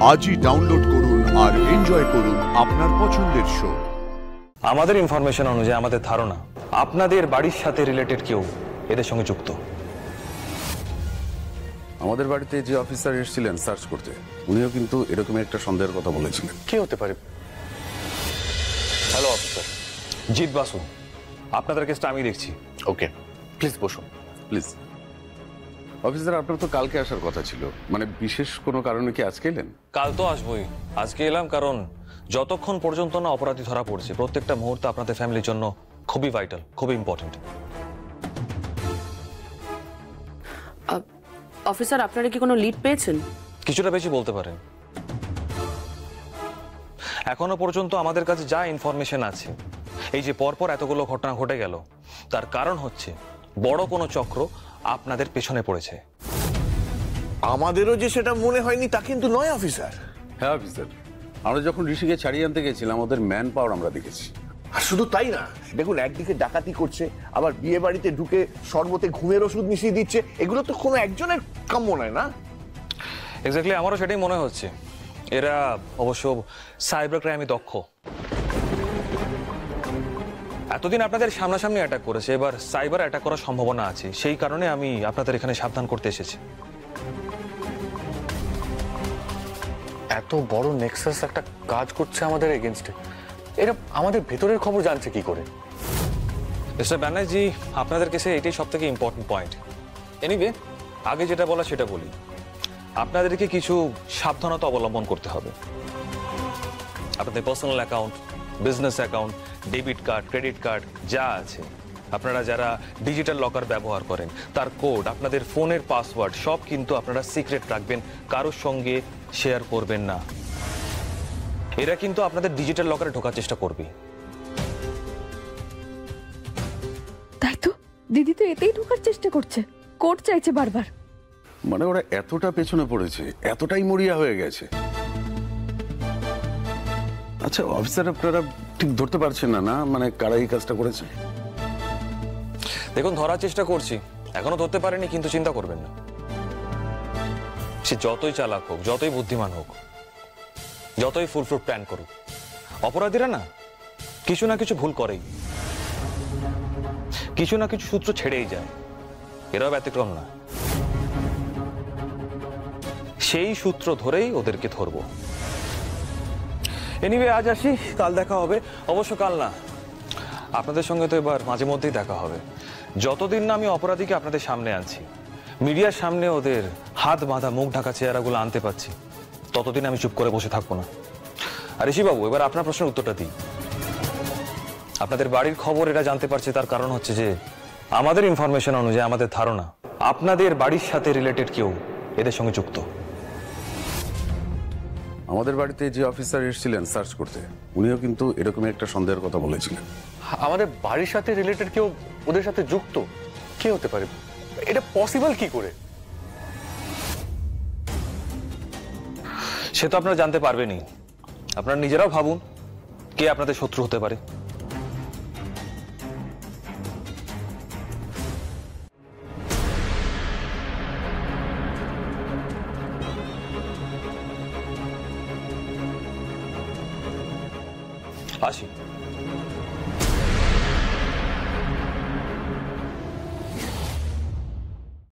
আজই ডাউনলোড করুন আর এনজয় করুন আপনার পছন্দের শো। আমাদের ইনফরমেশন অনুযায়ী আমাদের ধারণা আপনাদের বাড়ির সাথে রিলেটেড কেউ এদের সঙ্গে যুক্ত। আমাদের বাড়িতে যে অফিসার এসেছিলেন সার্চ করতে, উনিও কিন্তু এরকম একটা সন্দেহের কথা বলেছিলেন। কি হতে পারে? হ্যালো অফিসার, জিৎ বাসু, আপনাদের কেসটা আমি দেখছি। ওকে, প্লিজ বসুন। প্লিজ অফিসার, আপনার তো কালকে আসার কথা ছিল, মানে বিশেষ কোনো কারণে কি আজকে এলেন? কাল তো আসবোই, আজকে এলাম কারণ যতক্ষণ পর্যন্ত না অপরাধী ধরা পড়ছে প্রত্যেকটা মুহূর্ত আপনাদের ফ্যামিলির জন্য খুবই ভাইটাল, খুবই ইম্পর্টেন্ট। অফিসার, আপনারা কি কোনো লিড পেয়েছেন? কিছুটা বেশি বলতে পারেন। এখনো পর্যন্ত আমাদের কাছে যা ইনফরমেশন আছে, এই যে পরপর এতগুলো ঘটনা ঘটে গেল, তার কারণ হচ্ছে বড় কোনো চক্র আপনাদের পেছনে পড়েছে। আমাদেরও যে সেটা মনে হয়নি তা কিন্তু নয় অফিসার। হ্যাঁ অফিসার, আমরা যখন ঋষিকে ছাড়িয়ে আনতে গেছিলাম ওদের ম্যান পাওয়ার আমরা দেখেছি। আর শুধু তাই না, দেখুন একদিকে ডাকাতি করছে, আবার বিয়ে বাড়িতে ঢুকে শরবতে ঘুমের ওষুধ মিশিয়ে দিচ্ছে। এগুলো তো কোনো একজনের কাম্য নয় না? এক্স্যাক্টলি, আমারও সেটাই মনে হচ্ছে। এরা অবশ্য সাইবার ক্রাইমে দক্ষ। এতদিন আপনাদের সামনাসামনি অ্যাটাক করেছে, এবার সাইবার অ্যাটাক করার সম্ভাবনা আছে। সেই কারণে আমি আপনাদের এখানে সাবধান করতে এসেছি। এত বড় নেক্সাস একটা কাজ করছে আমাদের এগেইনস্টে, এরা আমাদের ভেতরের খবর জানছে কি করে? মিস্টার ব্যানার্জি, আপনাদের কাছে এটাই সব থেকে ইম্পর্টেন্ট পয়েন্ট। এনিওয়ে, আগে যেটা বলা সেটা বলি। আপনাদেরকে কিছু সাবধানতা অবলম্বন করতে হবে। আপনাদের personal account, business account, debit card, credit card যা আছে, আপনারা যারা ডিজিটাল লকার ব্যবহার করেন তার কোড, আপনাদের ফোনের পাসওয়ার্ড সব কিন্তু আপনারা সিক্রেট রাখবেন, কারোর সঙ্গে শেয়ার করবেন না। এরা কিন্তু আপনাদের ডিজিটাল লকারে ঢোকার চেষ্টা করবে। তাই তো, দিদি তো এতেই ঢোকার চেষ্টা করছে, কোড চাইছে বারবার। মানে ওরা এতটা পেছনে পড়েছে, এতটাই মরিয়া হয়ে গেছে। আচ্ছা অফিসার, আপনারা ঠিক ধরতে পারছেন না না, মানে কারা এই কাজটা করেছে? দেখুন, ধরার চেষ্টা করছি, এখনো ধরতে পারেনি, কিন্তু চিন্তা করবেন না। সে যতই চালাক হোক, যতই বুদ্ধিমান হোক, যতই ফুলপ্রুফ প্ল্যান করুক, অপরাধীরা না কিছু না কিছু ভুল করেই, কিছু না কিছু সূত্র ছেড়েই যায়। এরাও ব্যতিক্রম না। সেই সূত্র ধরেই ওদেরকে ধরবো। এনিওয়ে, আজ আসি, কাল দেখা হবে। অবশ্য কাল না, আপনাদের সঙ্গে তো এবার মাঝে মধ্যেই দেখা হবে। যতদিন না আমি অপরাধীকে আপনাদের সামনে আনছি, মিডিয়ার সামনে ওদের হাত বাঁধা মুখ ঢাকা চেহারাগুলো আনতে পারছি, ততদিন আমি চুপ করে বসে থাকবো না। আর ঋষিবাবু, এবার আপনার প্রশ্নের উত্তরটা দিই। আপনাদের বাড়ির খবর এরা জানতে পারছে, তার কারণ হচ্ছে যে আমাদের ইনফরমেশন অনুযায়ী আমাদের ধারণা আপনাদের বাড়ির সাথে রিলেটেড কেউ এদের সঙ্গে যুক্ত। আমাদের বাড়িতে যে অফিসার এসেছিলেন সার্চ করতে, উনিও কিন্তু এরকম একটা সন্দেহের কথা বলেছিলেন। আমাদের বাড়ির সাথে রিলেটেড কেউ ওদের সাথে যুক্ত? কি হতে পারে? এটা পসিবল কি করে? সে তো আপনারা জানতে পারবেনই। আপনারা নিজেরাও ভাবুন, কে আপনাদের শত্রু হতে পারে। আসি।